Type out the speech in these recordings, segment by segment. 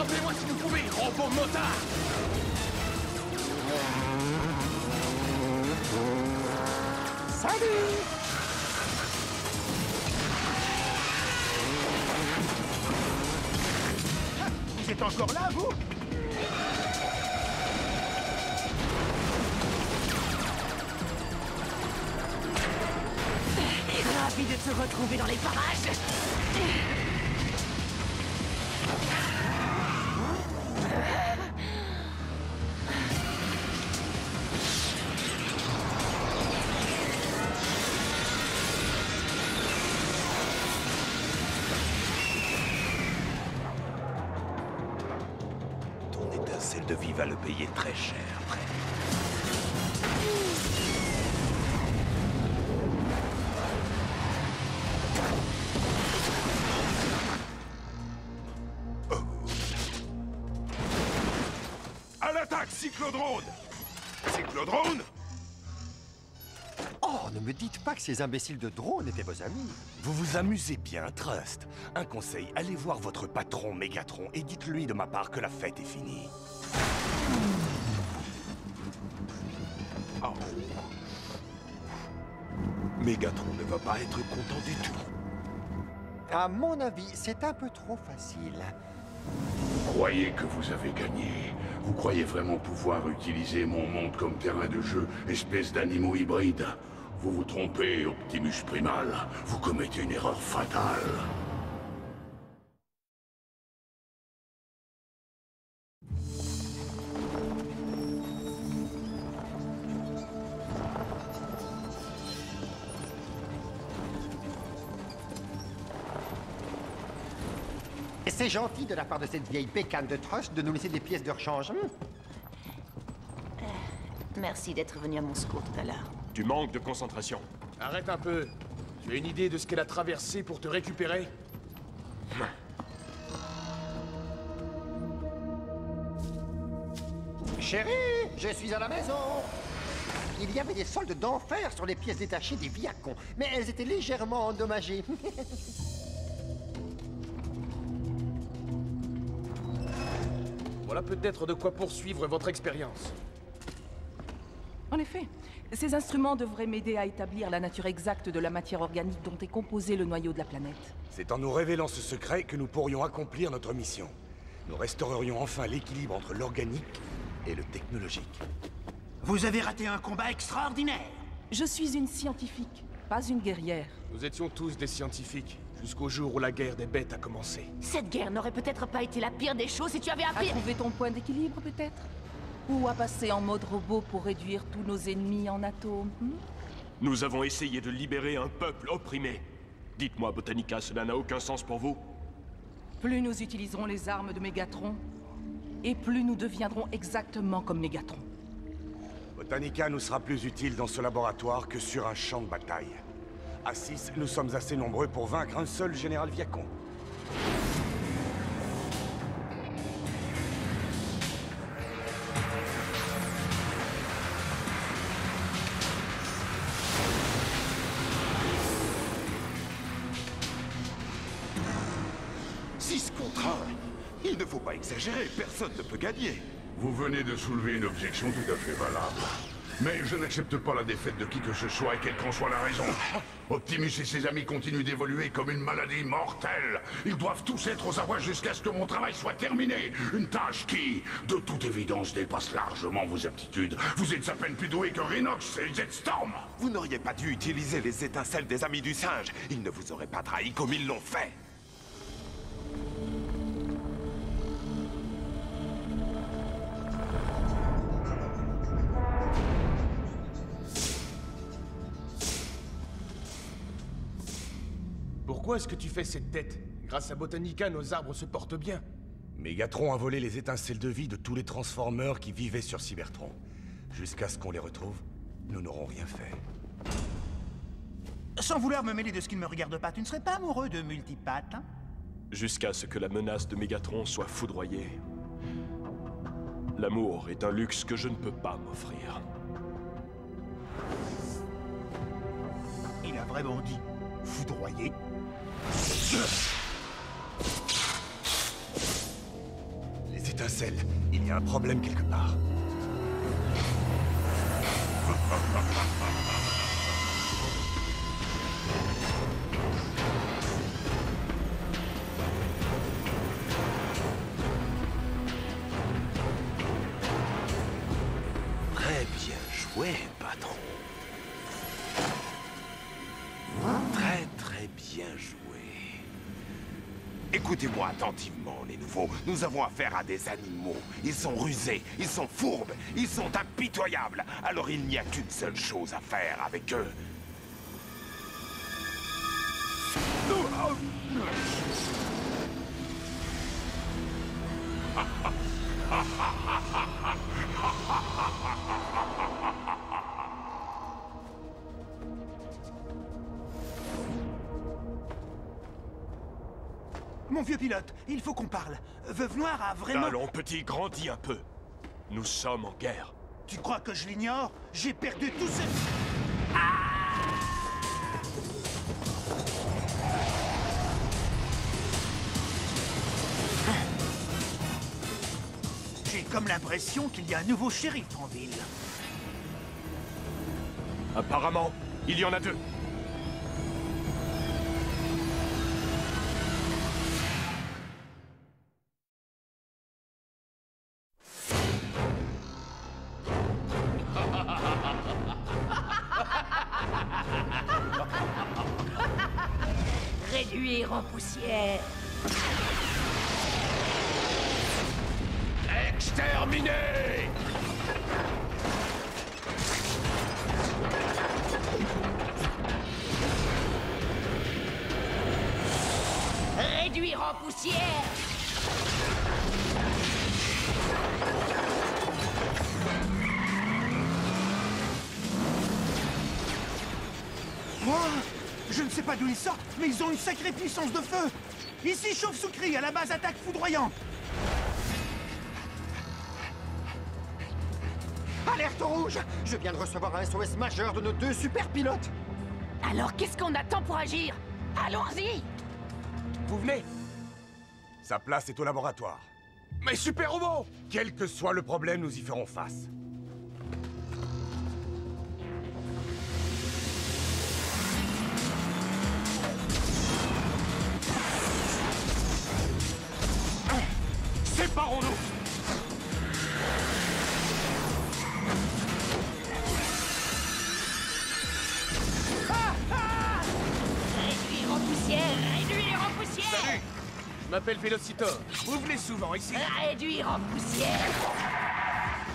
Rattrapez-moi si vous pouvez, robot motard! Salut! Vous êtes encore là, vous? Ravi de te retrouver dans les parages. Ton étincelle de vie va le payer très cher, frère. À l'attaque, Cyclodrone! Cyclodrone! Oh, ne me dites pas que ces imbéciles de drones étaient vos amis. Vous vous amusez bien, Trust. Un conseil, allez voir votre patron Mégatron et dites-lui de ma part que la fête est finie. Oh. Mégatron ne va pas être content du tout. À mon avis, c'est un peu trop facile. Croyez que vous avez gagné. Vous croyez vraiment pouvoir utiliser mon monde comme terrain de jeu, espèce d'animaux hybrides? Vous vous trompez, Optimus Primal. Vous commettez une erreur fatale. C'est gentil de la part de cette vieille bécane de Trust de nous laisser des pièces de rechange. Merci d'être venu à mon secours tout à l'heure. Tu manques de concentration. Arrête un peu. Tu as une idée de ce qu'elle a traversé pour te récupérer? Chérie, je suis à la maison. Il y avait des soldes d'enfer sur les pièces détachées des Viacons, mais elles étaient légèrement endommagées. Voilà peut-être de quoi poursuivre votre expérience. En effet, ces instruments devraient m'aider à établir la nature exacte de la matière organique dont est composé le noyau de la planète. C'est en nous révélant ce secret que nous pourrions accomplir notre mission. Nous restaurerions enfin l'équilibre entre l'organique et le technologique. Vous avez raté un combat extraordinaire. Je suis une scientifique, pas une guerrière. Nous étions tous des scientifiques, jusqu'au jour où la guerre des bêtes a commencé. Cette guerre n'aurait peut-être pas été la pire des choses si tu avais À appris... trouver ton point d'équilibre, peut-être? Ou à passer en mode robot pour réduire tous nos ennemis en atomes, Nous avons essayé de libérer un peuple opprimé. Dites-moi, Botanica, cela n'a aucun sens pour vous? Plus nous utiliserons les armes de Mégatron, et plus nous deviendrons exactement comme Mégatron. Botanica nous sera plus utile dans ce laboratoire que sur un champ de bataille. À 6, nous sommes assez nombreux pour vaincre un seul général Viacon. Il ne faut pas exagérer, personne ne peut gagner. Vous venez de soulever une objection tout à fait valable. Mais je n'accepte pas la défaite de qui que ce soit et quelle qu'en soit la raison. Optimus et ses amis continuent d'évoluer comme une maladie mortelle. Ils doivent tous être aux abois jusqu'à ce que mon travail soit terminé. Une tâche qui, de toute évidence, dépasse largement vos aptitudes. Vous êtes à peine plus doué que Rhinox et Jetstorm. Vous n'auriez pas dû utiliser les étincelles des amis du singe. Ils ne vous auraient pas trahi comme ils l'ont fait. Pourquoi est-ce que tu fais cette tête? Grâce à Botanica, nos arbres se portent bien. Mégatron a volé les étincelles de vie de tous les Transformers qui vivaient sur Cybertron. Jusqu'à ce qu'on les retrouve, nous n'aurons rien fait. Sans vouloir me mêler de ce qui ne me regarde pas, tu ne serais pas amoureux de Multipath, hein? Jusqu'à ce que la menace de Mégatron soit foudroyée. L'amour est un luxe que je ne peux pas m'offrir. Il a vraiment dit foudroyer. étincelles. Il y a un problème quelque part. Très bien joué, patron. Très bien joué. Écoutez-moi attentivement, les nouveaux. Nous avons affaire à des animaux. Ils sont rusés, ils sont fourbes, ils sont impitoyables. Alors il n'y a qu'une seule chose à faire avec eux. Mon vieux pilote, il faut qu'on parle. Veuve Noire a vraiment... Allons, petit, grandis un peu. Nous sommes en guerre. Tu crois que je l'ignore? J'ai perdu tout ce... J'ai comme l'impression qu'il y a un nouveau shérif en ville. Apparemment, il y en a deux. Réduire en poussière. Exterminez! Réduire en poussière. Moi, je ne sais pas d'où ils sortent, mais ils ont une sacrée puissance de feu. Ici, Chauve-Soucrie, à la base attaque foudroyante. Alerte rouge! Je viens de recevoir un SOS majeur de nos deux super pilotes. Alors qu'est-ce qu'on attend pour agir? Allons-y! Vous venez? Sa place est au laboratoire. Mais super robots! Quel que soit le problème, nous y ferons face. Séparons-nous! Réduire en poussière! Réduire en poussière! Salut! Je m'appelle Vélocitor. Vous venez souvent ici? Réduire en poussière!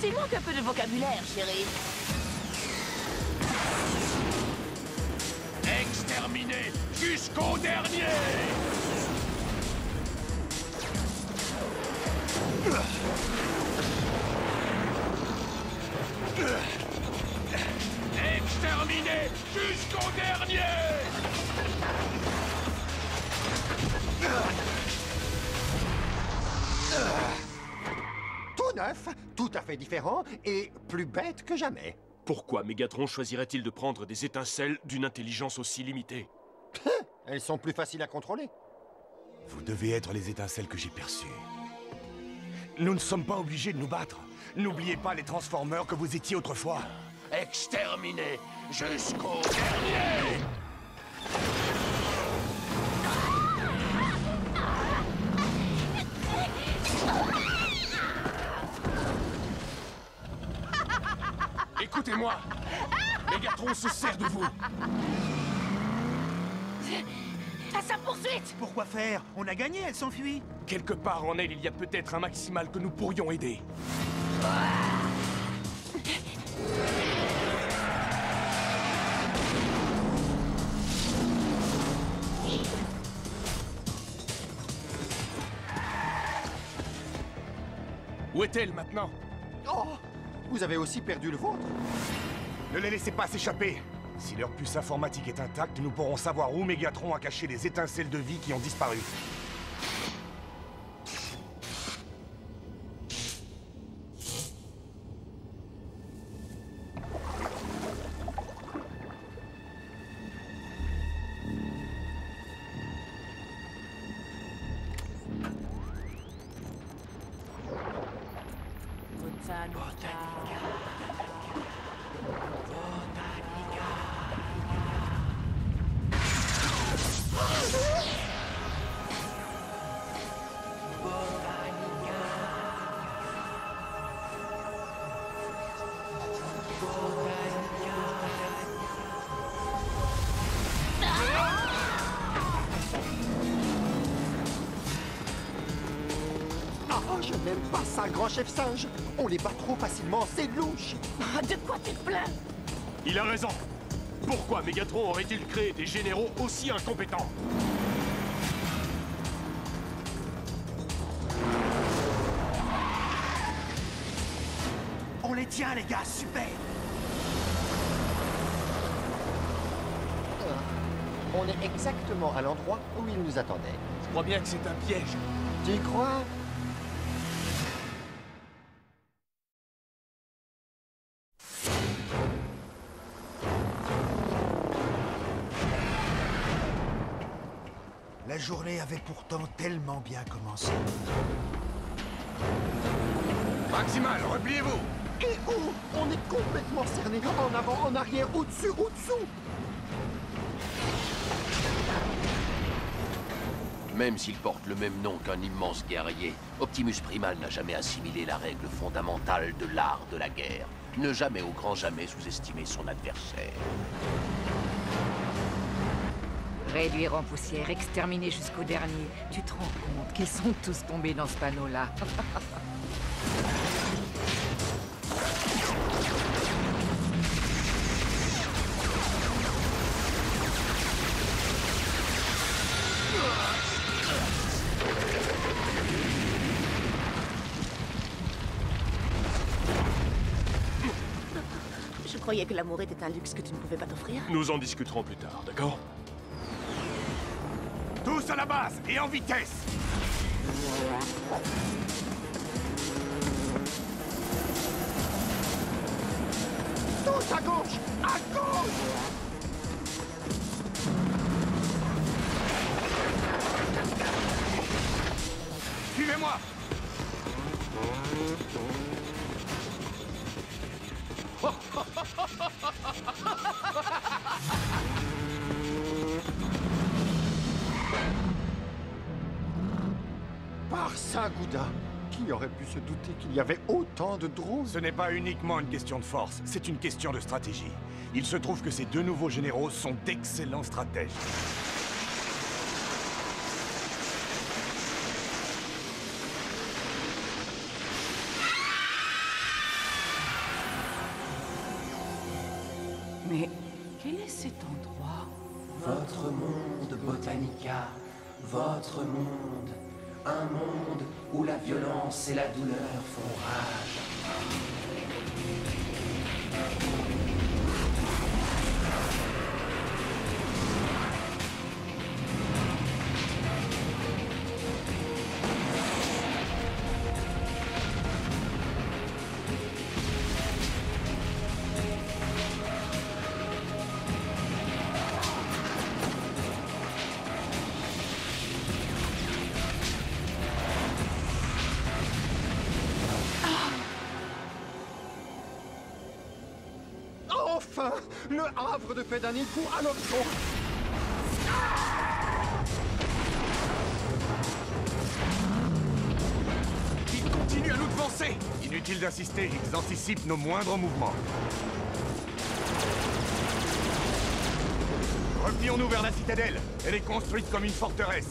Tu manques un peu de vocabulaire, chérie. Exterminez jusqu'au dernier! Exterminez jusqu'au dernier! Tout neuf, tout à fait différent et plus bête que jamais. Pourquoi Mégatron choisirait-il de prendre des étincelles d'une intelligence aussi limitée? Elles sont plus faciles à contrôler. Vous devez être les étincelles que j'ai perçues. Nous ne sommes pas obligés de nous battre. N'oubliez pas les Transformers que vous étiez autrefois. Exterminez jusqu'au dernier! Écoutez-moi! Mégatron se sert de vous! À sa poursuite! Pourquoi faire? On a gagné, elle s'enfuit. Quelque part en elle, il y a peut-être un maximal que nous pourrions aider. Où est-elle maintenant? Oh! Vous avez aussi perdu le vôtre? Ne les laissez pas s'échapper. Si leur puce informatique est intacte, nous pourrons savoir où Mégatron a caché les étincelles de vie qui ont disparu. Oh, je n'aime pas ça, grand chef singe. On les bat trop facilement, c'est louche. Ah, de quoi tu te plains? Il a raison. Pourquoi Megatron aurait-il créé des généraux aussi incompétents? On les tient, les gars, super. On est exactement à l'endroit où ils nous attendaient. Je crois bien que c'est un piège. Tu crois? La journée avait pourtant tellement bien commencé. Maximal, repliez-vous! Et où? On est complètement cerné. En avant, en arrière, au-dessus, au-dessous. Même s'il porte le même nom qu'un immense guerrier, Optimus Primal n'a jamais assimilé la règle fondamentale de l'art de la guerre. Ne jamais, au grand jamais, sous-estimer son adversaire. Réduire en poussière, exterminer jusqu'au dernier. Tu te rends compte qu'ils sont tous tombés dans ce panneau-là? Je croyais que l'amour était un luxe que tu ne pouvais pas t'offrir. Nous en discuterons plus tard, d'accord? Tous à la base et en vitesse! Tous à gauche! À gauche! Suivez-moi! Par Saint-Gouda, qui aurait pu se douter qu'il y avait autant de drones? Ce n'est pas uniquement une question de force, c'est une question de stratégie. Il se trouve que ces deux nouveaux généraux sont d'excellents stratèges. Mais quel est cet endroit? Votre monde, Botanica. Votre monde. Un monde où la violence et la douleur font rage. Enfin, le havre de Pédanico à l'horizon. Ils continuent à nous devancer! Inutile d'insister, ils anticipent nos moindres mouvements. Replions-nous vers la citadelle. Elle est construite comme une forteresse.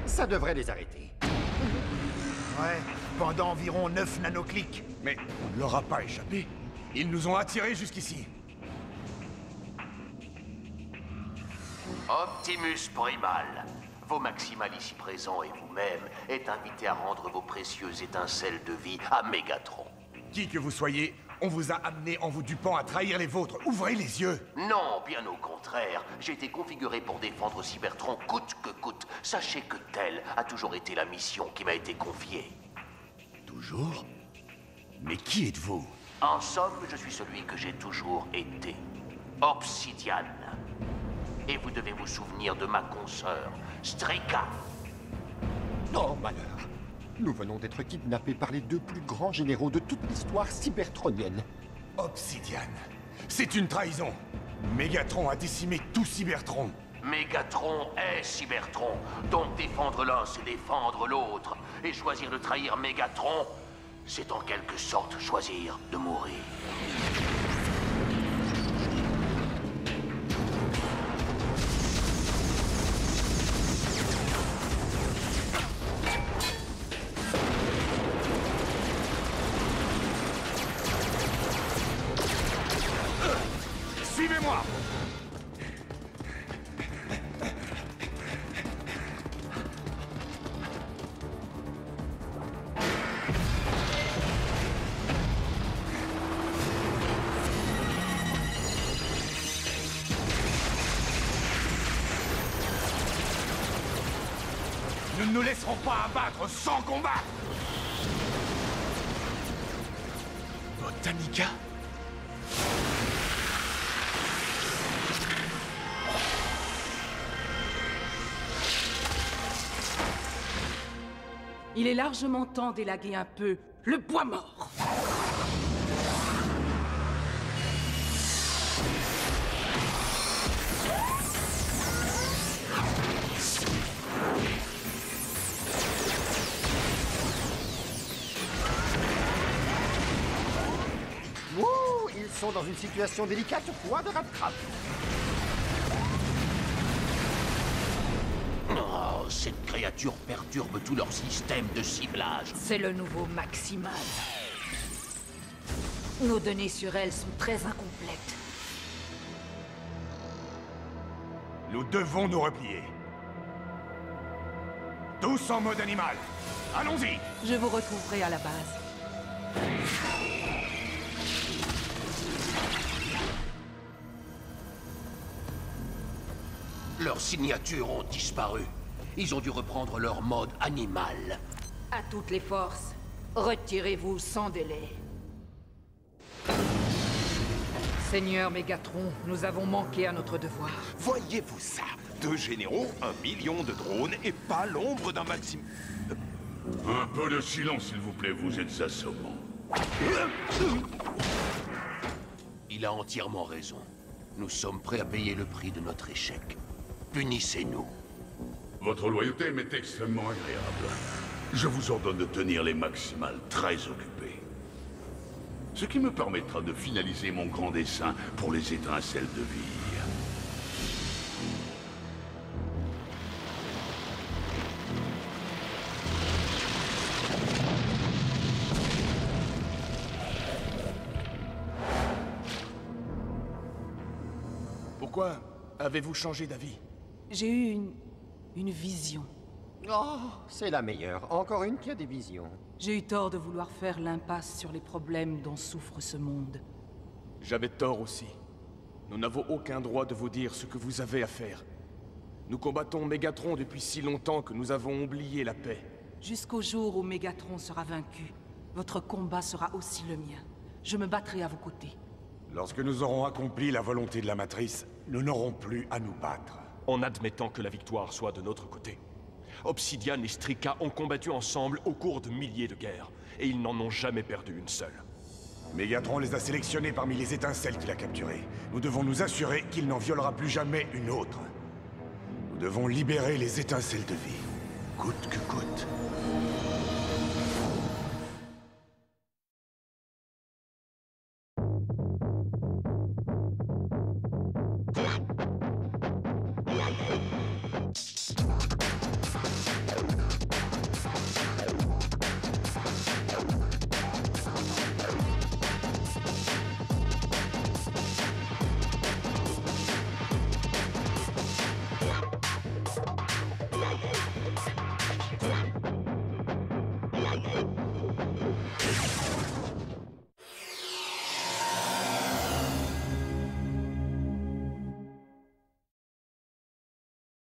Ça devrait les arrêter. Ouais, pendant environ 9 nanoclics. Mais on ne leur a pas échappé. Ils nous ont attirés jusqu'ici. Optimus Primal, vos Maximal ici présents et vous-même êtes invités à rendre vos précieuses étincelles de vie à Megatron. Qui que vous soyez, on vous a amené en vous dupant à trahir les vôtres. Ouvrez les yeux! Non, bien au contraire. J'ai été configuré pour défendre Cybertron coûte que coûte. Sachez que telle a toujours été la mission qui m'a été confiée. Toujours? Mais qui êtes-vous? En somme, je suis celui que j'ai toujours été. Obsidian. Et vous devez vous souvenir de ma consoeur, Strika. Oh, malheur. Nous venons d'être kidnappés par les deux plus grands généraux de toute l'histoire cybertronienne. Obsidian. C'est une trahison. Mégatron a décimé tout Cybertron. Mégatron est Cybertron. Donc défendre l'un, c'est défendre l'autre. Et choisir de trahir Mégatron, c'est en quelque sorte choisir de mourir. Suivez-moi! Nous ne nous laisserons pas abattre sans combattre! Botanica? Il est largement temps d'élaguer un peu le bois mort. Wouh, ils sont dans une situation délicate, point de rattrape. Oh, cette créature perturbe tout leur système de ciblage. C'est le nouveau Maximal. Nos données sur elle sont très incomplètes. Nous devons nous replier. Tous en mode animal. Allons-y! Je vous retrouverai à la base. Leurs signatures ont disparu. Ils ont dû reprendre leur mode animal. À toutes les forces, retirez-vous sans délai. Seigneur Mégatron, nous avons manqué à notre devoir. Voyez-vous ça? 2 généraux, 1 million de drones et pas l'ombre d'un maximum. Un peu de silence, s'il vous plaît, vous êtes assommants. Il a entièrement raison. Nous sommes prêts à payer le prix de notre échec. Punissez-nous. Votre loyauté m'est extrêmement agréable. Je vous ordonne de tenir les Maximals très occupés. Ce qui me permettra de finaliser mon grand dessein pour les étincelles de vie. Pourquoi avez-vous changé d'avis? J'ai eu une vision. Oh, c'est la meilleure. Encore une qui a des visions. J'ai eu tort de vouloir faire l'impasse sur les problèmes dont souffre ce monde. J'avais tort aussi. Nous n'avons aucun droit de vous dire ce que vous avez à faire. Nous combattons Mégatron depuis si longtemps que nous avons oublié la paix. Jusqu'au jour où Mégatron sera vaincu, votre combat sera aussi le mien. Je me battrai à vos côtés. Lorsque nous aurons accompli la volonté de la Matrice, nous n'aurons plus à nous battre. En admettant que la victoire soit de notre côté. Obsidian et Strika ont combattu ensemble au cours de milliers de guerres, et ils n'en ont jamais perdu une seule. Mégatron les a sélectionnés parmi les étincelles qu'il a capturées. Nous devons nous assurer qu'il n'en violera plus jamais une autre. Nous devons libérer les étincelles de vie, coûte que coûte.